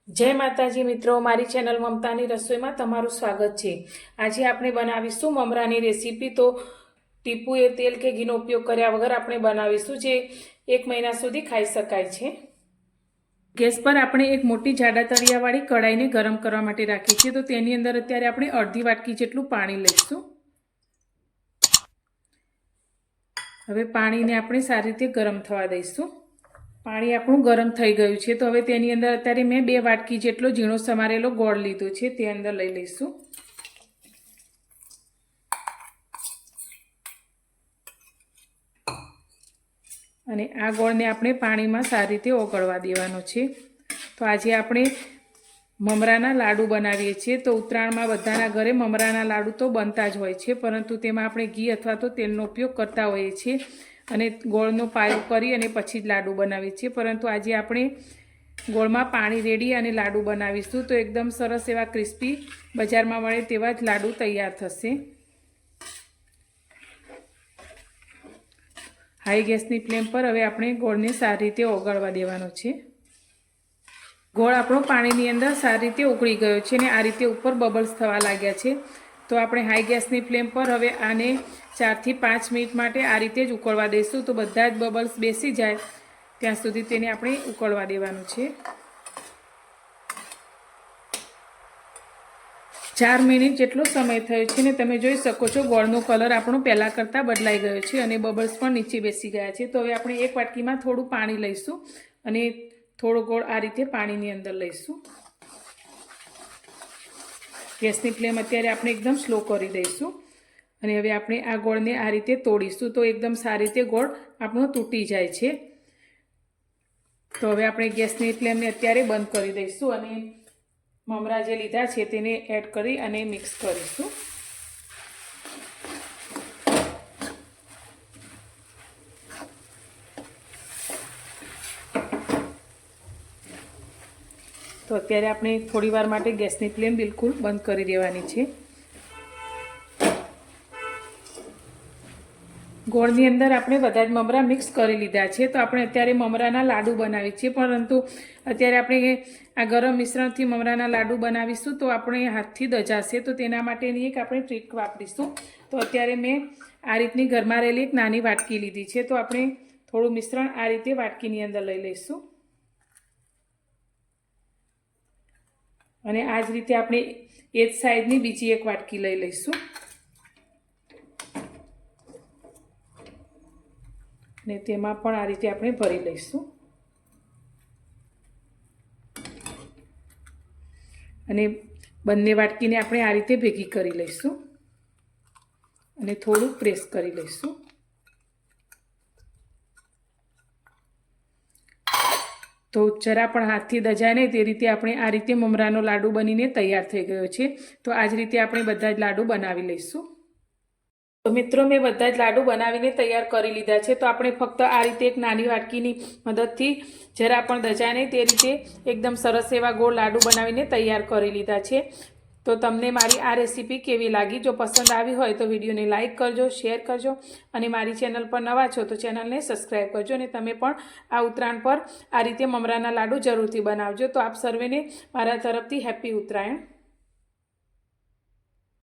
जय माताजी मित्रों, मारी चेनल ममतानी रसोई में तमारुं स्वागत है। आज आपणे बनावीशुं ममरानी रेसिपी। तो टीपू ए तेल के घीनो उपयोग कर्या वगर आपणे बनावीशुं, जे 1 महीना सुधी खाई शकाय छे। गैस पर आपणे एक मोटी जाडा तळियावाળી कढ़ाईने गरम करवा माटे राखी छे। तो तेनी अंदर अत्यारे आपणे अर्धी वाटकी जेटલું पाणी लईशुं। हवे पाणीने आपणे सारी रीते गरम थवा दईशुं। पाणी आपणું गरम થઈ ગયું છે। તો હવે તેની અંદર અત્યારે મેં 2 વાટકી જેટલો ઝીણો સમારેલો ગોળ લીધો છે, તે અંદર લઈ લઈશું। અને આ ગોળને આપણે પાણીમાં સારી રીતે ઓગળવા દેવાનો છે। તો આજે આપણે મમરાના લાડુ બનાવીએ છીએ। તો ઉત્તરાયણમાં બધાના ઘરે મમરાના લાડુ તો બનતા જ હોય છે, પરંતુ તેમાં આપણે ઘી અથવા તો તેલનો ઉપયોગ કરતા હોઈએ છીએ અને ગોળનો પાયો કરી અને પછી જ લાડુ બનાવીએ છીએ। પરંતુ આજે આપણે ગોળમાં પાણી રેડી અને લાડુ બનાવીશું। તો એકદમ સરસ એવા ક્રિસ્પી બજારમાં મળે તેવા જ લાડુ તૈયાર થશે। હાઈ ગેસની ફ્લેમ પર હવે આપણે ગોળને સારી રીતે ઓગળવા દેવાનો છે। ગોળ આપણો પાણીની અંદર સારી રીતે ઉકળી ગયો છે અને આ રીતે ઉપર બબલ્સ થવા લાગ્યા છે। તો આપણે હાઈ ગેસની ફ્લેમ પર હવે આને 4 થી 5 મિનિટ માટે આ રીતે જ ઉકળવા દઈશું। તો બધા જ બબલ્સ બેસી જાય ત્યાં સુધી તેને આપણે ઉકળવા દેવાનું છે। 4 મિનિટ જેટલો સમય થયો છે ને તમે જોઈ શકો છો ગોળનો કલર આપણો પહેલાં કરતાં બદલાઈ ગયો છે અને બબલ્સ પણ નીચે બેસી ગયા છે। તો હવે આપણે એક વાટકીમાં થોડું પાણી લઈશું અને થોડો ગોળ આ રીતે પાણીની અંદર લઈશું। ગેસની ફ્લેમ અત્યારે આપણે એકદમ સ્લો કરી દઈશું અને હવે આપણે આ ગોળને આ રીતે તોડીશું। તો એકદમ સારી રીતે ગોળ આપણો તૂટી જાય છે। તો હવે આપણે ગેસની ફ્લેમને અત્યારે બંધ કરી દઈશું અને મમરા જે લીધા છે તેને એડ કરી અને મિક્સ કરીશું। તો અત્યારે આપણે થોડીવાર માટે ગેસની ફ્લેમ બિલકુલ બંધ કરી દેવાની છે। ગોળની અંદર આપણે બધા જ મમરા મિક્સ કરી લીધા છે। તો આપણે અત્યારે મમરાના લાડુ બનાવીએ છીએ, પરંતુ અત્યારે આપણે આ ગરમ મિશ્રણથી મમરાના લાડુ બનાવીશું તો આપણે હાથથી દજાશે। તો તેના માટેની એક આપણે ટ્રીક વાપરીશું। તો અત્યારે મેં આ રીતની ઘરમાં રહેલી એક નાની વાટકી લીધી છે। તો આપણે થોડું મિશ્રણ આ રીતે વાટકીની અંદર લઈ લઈશું અને આ જ રીતે આપણે એ જ સાઈડની બીજી એક વાટકી લઈ લઈશું અને તેમાં પણ આ રીતે આપણે ભરી લઈશું અને બંને વાટકીને આપણે આ રીતે ભેગી કરી લઈશું અને થોડું પ્રેસ કરી લઈશું। તો જરા પણ હાથથી દજાય નહીં તે રીતે આપણે આ રીતે મમરાનો લાડુ બનીને તૈયાર થઈ ગયો છે। તો આ જ રીતે આપણે બધા જ લાડુ બનાવી લઈશું। તો મિત્રો મેં બધા જ લાડુ બનાવીને તૈયાર કરી લીધા છે। તો આપણે ફક્ત આ રીતે એક નાની વાટકીની મદદથી જરા પણ દજાય નહીં તે રીતે એકદમ સરસ એવા ગોળ લાડુ બનાવીને તૈયાર કરી લીધા છે। તો તમને મારી આ રેસીપી કેવી લાગી? જો પસંદ આવી હોય તો વિડીયોને લાઇક કરજો, શેર કરજો અને મારી ચેનલ પર નવા છો તો ચેનલને સબસ્ક્રાઈબ કરજો અને તમે પણ આ ઉત્તરાયણ પર આ રીતે મમરાના લાડુ જરૂરથી બનાવજો। તો આપ સર્વેને મારા તરફથી હેપી ઉત્તરાયણ।